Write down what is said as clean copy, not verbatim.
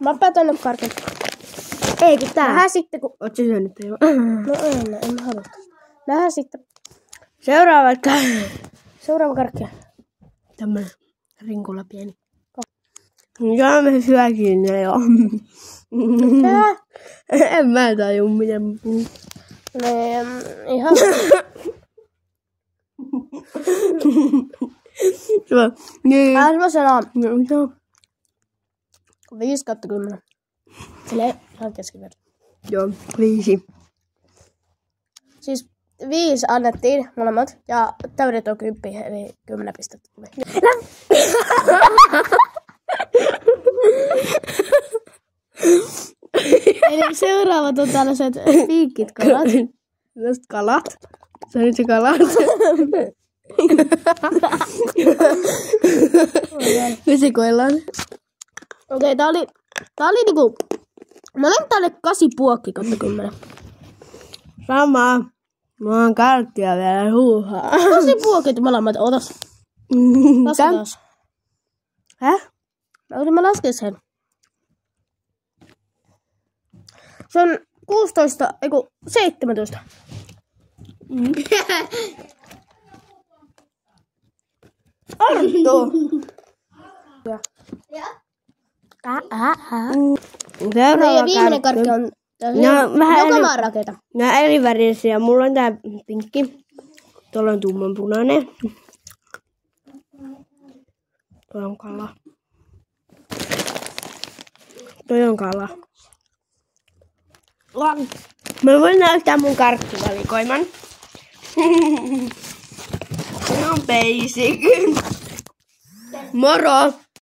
Mä päätän nyt karkin. Eikö tää? Nähdään sitten kun... Oot sä syönyt jo? No en haluta. Nähdään sitten. Seuraava karkki. Tämmönen rinkulla pieni. Ja me syökin ne jo. Tää? En mä taju miten mä puhun. Ihan... Niin. Semmoisena No, mitä? 5/10. Silleen ihan keskiverto. Joo, 5. Siis 5 annettiin molemmat ja täydet on 10, eli 10 pistettä tuli. Eli seuraavat on tällaiset piikkit kalat. Tällaiset kalat. Se on nyt se kalat. Vesikoillaan. Okei, tää oli niinku... Mä olen tälle 8,5/10. Sama. Mä oon karkkia vielä huuhaa. 8,5 molemmat, ootas. Lasketaan. Häh? Mä lasken sen. Se on 16, eiku 17. Arto! Meidän viimeinen karkki on vähän raketa. Nää eri värisiä. Mulla on tää pinkki. Tuolla on tummanpunainen. Tuolla on kala. Toi on kala. Mä voin näyttää mun karkkivalikoiman. Se on basic. Moro!